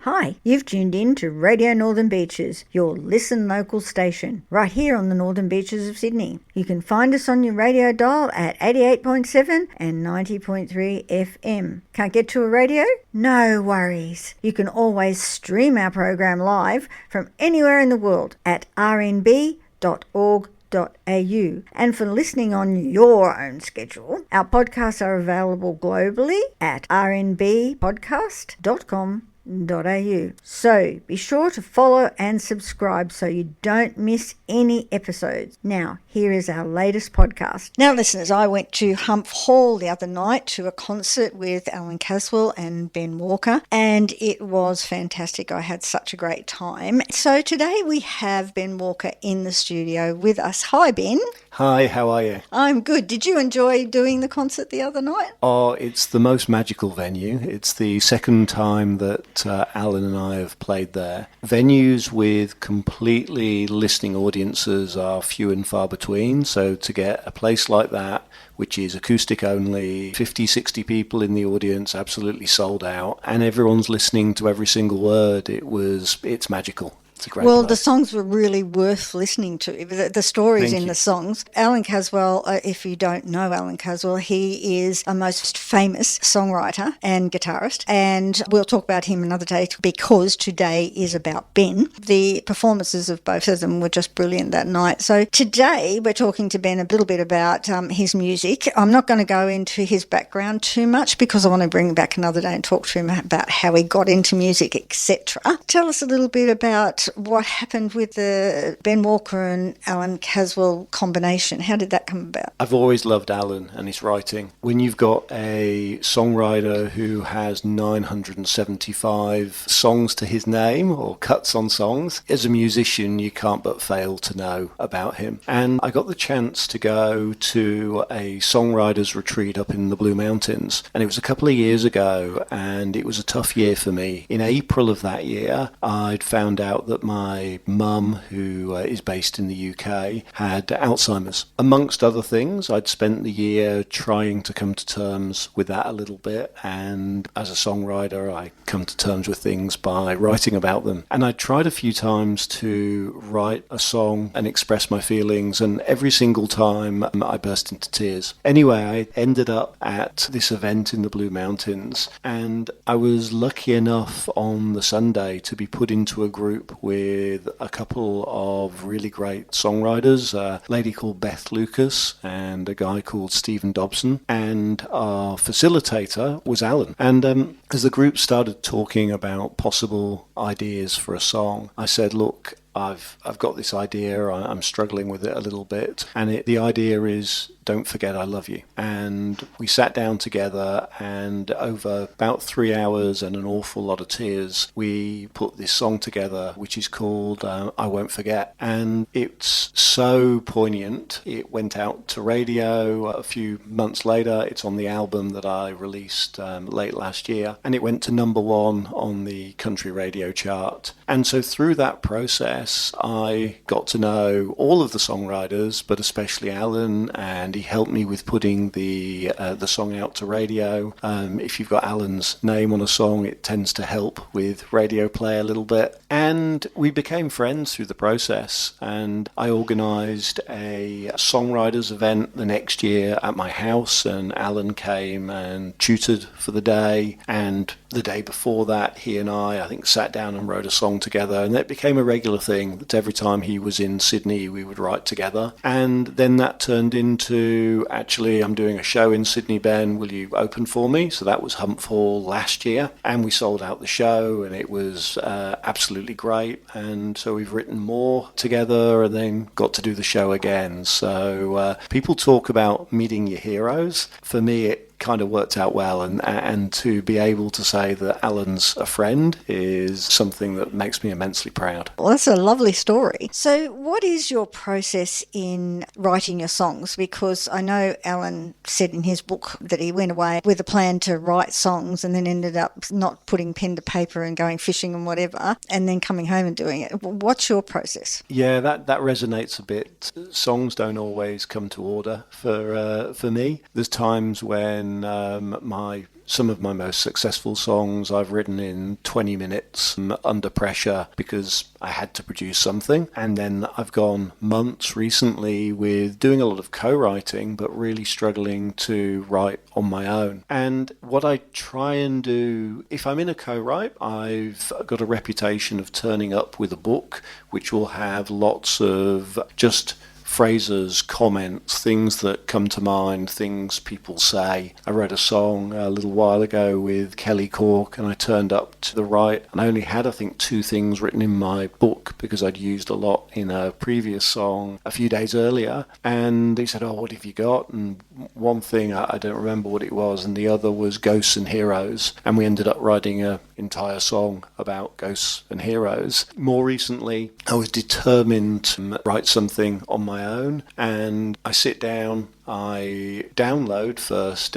Hi, you've tuned in to Radio Northern Beaches, your Listen Local station, right here on the Northern Beaches of Sydney. You can find us on your radio dial at 88.7 and 90.3 FM. Can't get to a radio? No worries. You can always stream our program live from anywhere in the world at rnb.org.au. And for listening on your own schedule, our podcasts are available globally at rnbpodcast.com.au. So be sure to follow and subscribe so you don't miss any episodes. Now, here is our latest podcast. Now, listeners, I went to Humph Hall the other night to a concert with Allan Caswell and Ben Walker, and it was fantastic. I had such a great time. So today we have Ben Walker in the studio with us. Hi, Ben. Hi, how are you? I'm good. Did you enjoy doing the concert the other night? Oh, it's the most magical venue. It's the second time that Allan and I have played there. Venues with completely listening audiences are few and far between, so to get a place like that, which is acoustic only, 50, 60 people in the audience, absolutely sold out, and everyone's listening to every single word, it's magical. Well, the songs were really worth listening to. The stories in the songs. Allan Caswell, if you don't know Allan Caswell, he is a most famous songwriter and guitarist, and we'll talk about him another day because today is about Ben. The performances of both of them were just brilliant that night. So today we're talking to Ben a little bit about his music. I'm not going to go into his background too much because I want to bring him back another day and talk to him about how he got into music, etc. Tell us a little bit about what happened with the Ben Walker and Allan Caswell combination. How did that come about? I've always loved Allan and his writing. When you've got a songwriter who has 975 songs to his name or cuts on songs, as a musician you can't but fail to know about him. And I got the chance to go to a songwriters retreat up in the Blue Mountains, and it was a couple of years ago, and it was a tough year for me. In April of that year, I'd found out that my mum, who is based in the UK, had Alzheimer's. Amongst other things, I'd spent the year trying to come to terms with that a little bit, and as a songwriter, I come to terms with things by writing about them. And I tried a few times to write a song and express my feelings, and every single time I burst into tears. Anyway, I ended up at this event in the Blue Mountains, and I was lucky enough on the Sunday to be put into a group with a couple of really great songwriters, a lady called Beth Lucas and a guy called Stephen Dobson, and our facilitator was Allan. And as the group started talking about possible ideas for a song, I said, look, I've got this idea, I'm struggling with it a little bit, and the idea is Don't Forget I Love You. And we sat down together, and over about 3 hours and an awful lot of tears, we put this song together, which is called I Won't Forget. And it's so poignant. It went out to radio a few months later. It's on the album that I released late last year, and it went to #1 on the country radio chart. And so through that process, I got to know all of the songwriters, but especially Allan, and he helped me with putting the song out to radio. If you've got Allan's name on a song, it tends to help with radio play a little bit. And we became friends through the process, and I organised a songwriters event the next year at my house, and Allan came and tutored for the day, and the day before that, he and I think, sat down and wrote a song together, and it became a regular thing that every time he was in Sydney, we would write together. And then that turned into, actually, I'm doing a show in Sydney, Ben, will you open for me? So that was Humph Hall last year, and we sold out the show, and it was absolutely great. And so we've written more together, and then got to do the show again. So people talk about meeting your heroes. For me, it kind of worked out well, and to be able to say that Allan's a friend is something that makes me immensely proud. Well, that's a lovely story. So what is your process in writing your songs? Because I know Allan said in his book that he went away with a plan to write songs and then ended up not putting pen to paper and going fishing and whatever, and then coming home and doing it. What's your process? Yeah, that resonates a bit. Songs don't always come to order for me. There's times when then some of my most successful songs I've written in 20 minutes under pressure because I had to produce something. And then I've gone months recently with doing a lot of co-writing, but really struggling to write on my own. And what I try and do, if I'm in a co-write, I've got a reputation of turning up with a book, which will have lots of just phrases, comments, things that come to mind, things people say. I wrote a song a little while ago with Kelly Cork, and I turned up to the right and I only had, I think, 2 things written in my book because I'd used a lot in a previous song a few days earlier. And he said, "Oh, what have you got?" And one thing, I don't remember what it was, and the other was ghosts and heroes. And we ended up writing an entire song about ghosts and heroes. More recently, I was determined to write something on my own, and I sit down, I download first.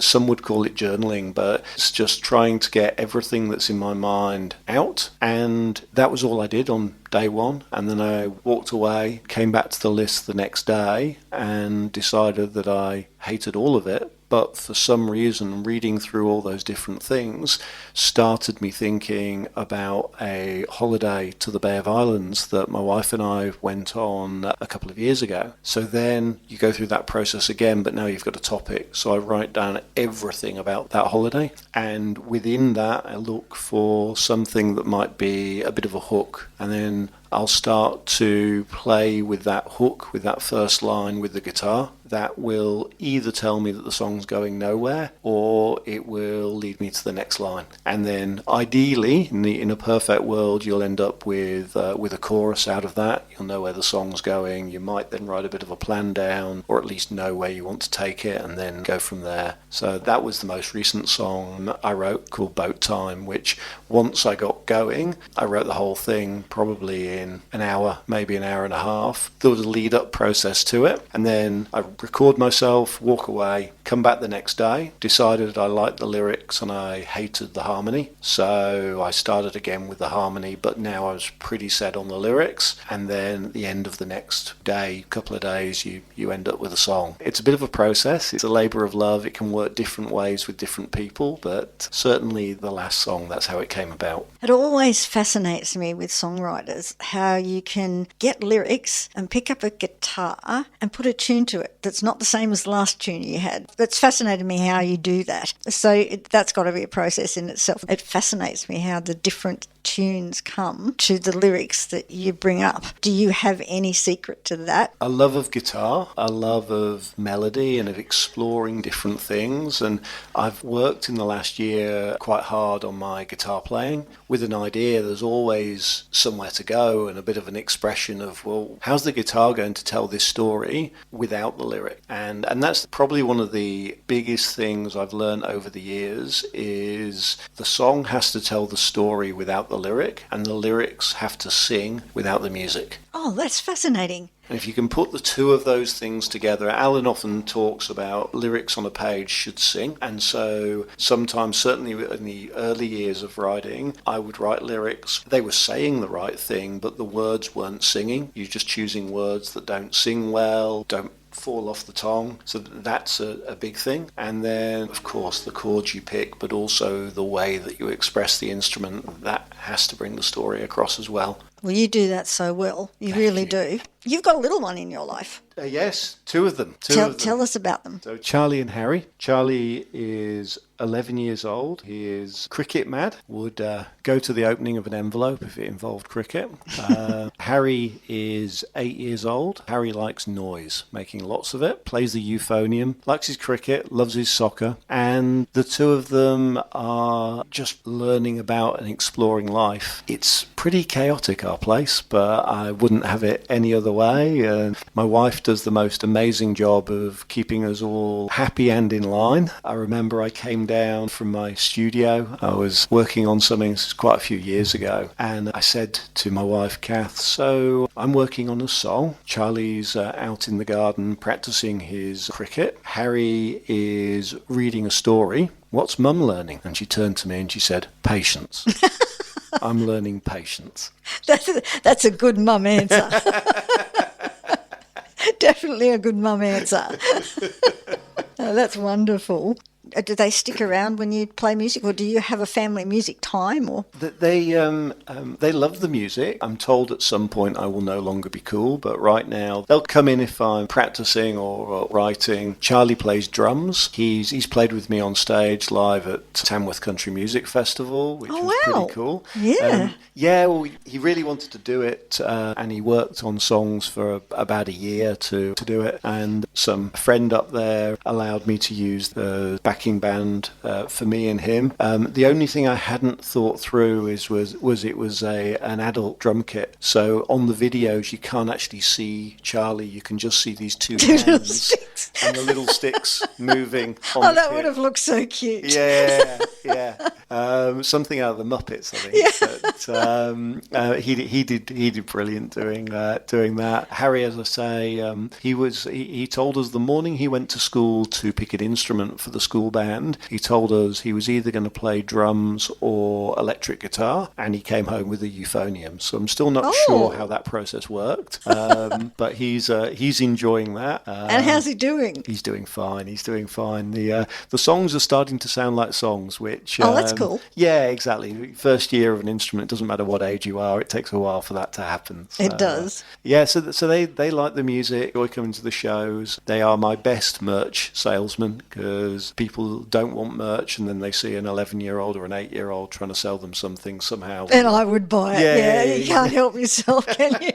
Some would call it journaling, but it's just trying to get everything that's in my mind out. And that was all I did on day one. And then I walked away, came back to the list the next day, and decided that I hated all of it. But for some reason, reading through all those different things started me thinking about a holiday to the Bay of Islands that my wife and I went on a couple of years ago. So then you go through that process again, but now you've got a topic. So I write down everything about that holiday. And within that, I look for something that might be a bit of a hook. And then I'll start to play with that hook, with that first line with the guitar. That will either tell me that the song's going nowhere, or it will lead me to the next line. And then ideally, in a perfect world, you'll end up with a chorus out of that. You'll know where the song's going. You might then write a bit of a plan down, or at least know where you want to take it, and then go from there. So that was the most recent song I wrote, called Boat Time, which once I got going, I wrote the whole thing probably in an hour, maybe an hour and a half. There was a lead-up process to it, and then I record myself, walk away, come back the next day, decided I liked the lyrics and I hated the harmony. So I started again with the harmony, but now I was pretty set on the lyrics. And then at the end of the next day, couple of days, you end up with a song. It's a bit of a process. It's a labour of love. It can work different ways with different people, but certainly the last song, that's how it came about. It always fascinates me with songwriters how you can get lyrics and pick up a guitar and put a tune to it that's not the same as the last tune you had. It's fascinated me how you do that. So that's got to be a process in itself. It fascinates me how the different tunes come to the lyrics that you bring up. Do you have any secret to that? A love of guitar, a love of melody and of exploring different things. And I've worked in the last year quite hard on my guitar playing with an idea. There's always somewhere to go and a bit of an expression of, well, how's the guitar going to tell this story without the lyric? And that's probably one of the biggest things I've learned over the years is the song has to tell the story without the lyric, and the lyrics have to sing without the music. Oh, that's fascinating. And if you can put the two of those things together, Allan often talks about lyrics on a page should sing. And so sometimes, certainly in the early years of writing, I would write lyrics. They were saying the right thing, but the words weren't singing. You're just choosing words that don't sing well, don't fall off the tongue. So that's a big thing. And then, of course, the chords you pick, but also the way that you express the instrument, that has to bring the story across as well. Well, you do that so well. You really do. You've got a little one in your life. Yes, two of them. Tell us about them. So Charlie and Harry. Charlie is 11 years old. He is cricket mad, would go to the opening of an envelope if it involved cricket. Harry is 8 years old. Harry likes noise, making lots of it, plays the euphonium, likes his cricket, loves his soccer, and the two of them are just learning about and exploring life. It's pretty chaotic, our place, but I wouldn't have it any other way. My wife does the most amazing job of keeping us all happy and in line. I remember I came down from my studio. I was working on something, this was quite a few years ago, and I said to my wife, Kath, so I'm working on a song. Charlie's out in the garden practicing his cricket. Harry is reading a story. What's Mum learning? And she turned to me and she said, patience. I'm learning patience. That's a good mum answer. Definitely a good mum answer. Oh, that's wonderful. do they stick around when you play music, or do you have a family music time? Or They love the music. I'm told at some point I will no longer be cool, but right now they'll come in if I'm practicing or writing. Charlie plays drums. He's played with me on stage live at Tamworth Country Music Festival, which was pretty cool. Yeah. Well, he really wanted to do it, and he worked on songs for about a year to do it. And some friend up there allowed me to use the backing band for me and him. The only thing I hadn't thought through was it was an adult drum kit. So on the videos you can't actually see Charlie. You can just see these two hands and the little sticks moving. On that would have looked so cute. Yeah. Something out of the Muppets, I think. Yeah. But he did brilliant doing that. Harry, as I say, he told us the morning he went to school to pick an instrument for the school band. He told us he was either going to play drums or electric guitar, and he came home with a euphonium. So I'm still not sure how that process worked, but he's enjoying that. And how's he doing? He's doing fine. The songs are starting to sound like songs, which that's cool. Yeah, exactly. First year of an instrument, it doesn't matter what age you are. It takes a while for that to happen. So, it does. Yeah, so they like the music. Enjoy coming to the shows. They are my best merch salesman, because people don't want merch, and then they see an 11-year-old or an 8-year-old trying to sell them something somehow. And I would buy it. Yeah, you can't help yourself, can you?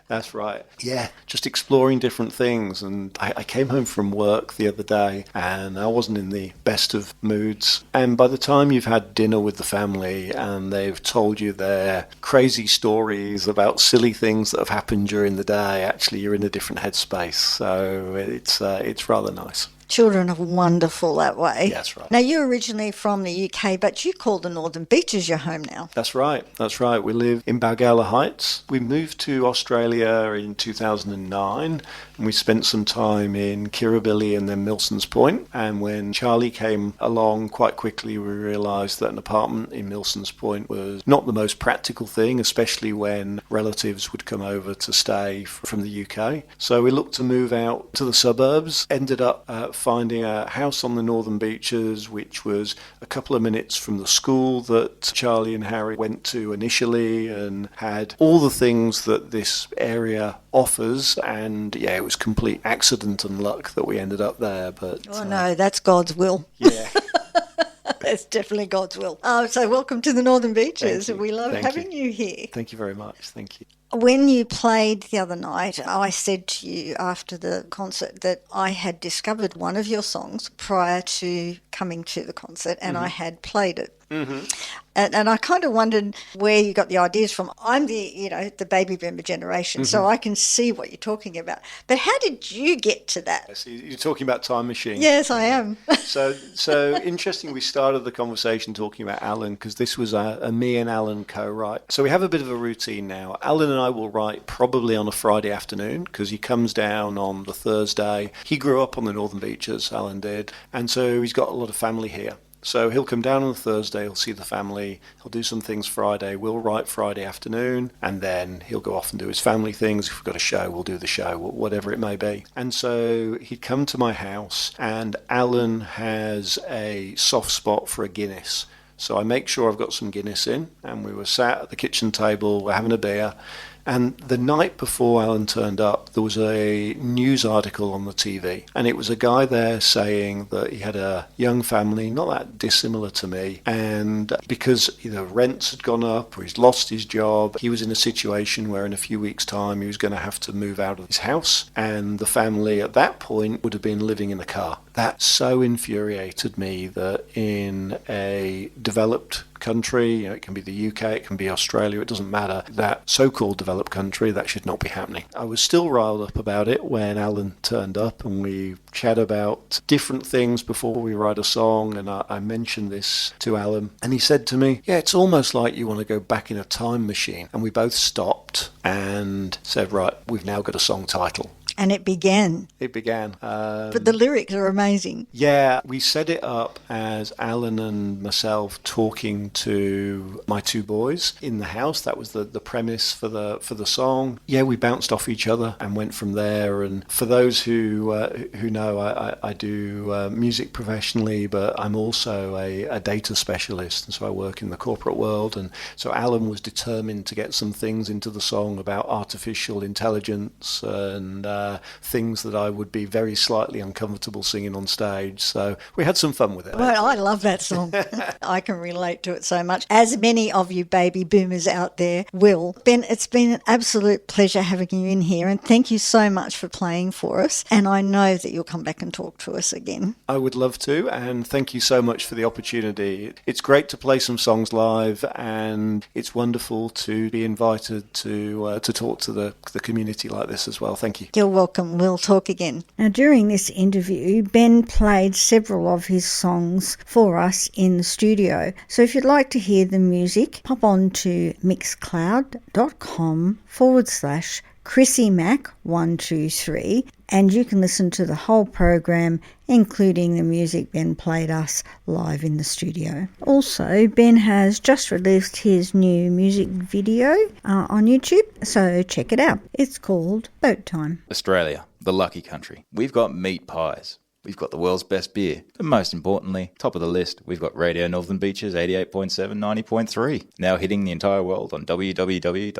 That's right. Yeah, just exploring different things. And I came home from work the other day, and I wasn't in the best of moods. And by the time you've had dinner with the family and they've told you their crazy stories about silly things that have happened during the day, actually you're in a different headspace. So it's rather nice. Children are wonderful that way. That's right. Now, you're originally from the UK, but you call the Northern Beaches your home now. That's right. We live in Balgowlah Heights. We moved to Australia in 2009, and we spent some time in Kirribilli and then Milson's Point. And when Charlie came along, quite quickly we realised that an apartment in Milson's Point was not the most practical thing, especially when relatives would come over to stay from the UK. So we looked to move out to the suburbs, ended up finding a house on the Northern Beaches, which was a couple of minutes from the school that Charlie and Harry went to initially, and had all the things that this area offers. And yeah, it was complete accident and luck that we ended up there. But no, that's God's will. Yeah. That's definitely God's will. So welcome to the Northern Beaches. We love having you here. Thank you very much. Thank you. When you played the other night, I said to you after the concert that I had discovered one of your songs prior to coming to the concert, and I had played it. Mm-hmm. And I kind of wondered where you got the ideas from. I'm the baby boomer generation, so I can see what you're talking about. But how did you get to that? So you're talking about Time Machine. Yes, I am. So interesting. We started the conversation talking about Allan, because this was a me and Allan co-write. So we have a bit of a routine now. Allan and I will write probably on a Friday afternoon, because he comes down on the Thursday. He grew up on the Northern Beaches, Allan did, and so he's got a lot of family here. So he'll come down on the Thursday, he'll see the family, he'll do some things Friday, we'll write Friday afternoon, and then he'll go off and do his family things. If we've got a show, we'll do the show, whatever it may be. And so he'd come to my house, and Allan has a soft spot for a Guinness. So I make sure I've got some Guinness in, and we were sat at the kitchen table, we're having a beer. And the night before Allan turned up, there was a news article on the TV, and it was a guy there saying that he had a young family, not that dissimilar to me, and because either rents had gone up or he's lost his job, he was in a situation where in a few weeks' time he was going to have to move out of his house, and the family at that point would have been living in a car. That so infuriated me that in a developed country, it can be the UK, it can be Australia, it doesn't matter, that so-called developed country, that should not be happening. I was still riled up about it when Allan turned up, and we chat about different things before we write a song, and I mentioned this to Allan, and he said to me, yeah, it's almost like you want to go back in a time machine. And we both stopped and said, right, we've now got a song title. And it began. It began. But the lyrics are amazing. Yeah, we set it up as Alan and myself talking to my two boys in the house. That was the premise for the song. Yeah, we bounced off each other and went from there. And for those who know, I do music professionally, but I'm also a data specialist, and so I work in the corporate world. And so Alan was determined to get some things into the song about artificial intelligence and things that I would be very slightly uncomfortable singing on stage. So we had some fun with it. Well, I love that song. I can relate to it so much, as many of you baby boomers out there will. Ben, it's been an absolute pleasure having you in here, and thank you so much for playing for us. And I know that you'll come back and talk to us again. I would love to, and thank you so much for the opportunity. It's great to play some songs live, and it's wonderful to be invited to talk to the community like this as well. Thank you. You're welcome. We'll talk again. Now, during this interview, Ben played several of his songs for us in the studio. So if you'd like to hear the music, pop on to mixcloud.com/Chrissy Mack 123, and you can listen to the whole program, including the music Ben played us live in the studio. Also, Ben has just released his new music video on YouTube, so check it out. It's called Boat Time. Australia, the lucky country. We've got meat pies. We've got the world's best beer. But most importantly, top of the list, we've got Radio Northern Beaches 88.7, 90.3. Now hitting the entire world on www.rmb.org.au.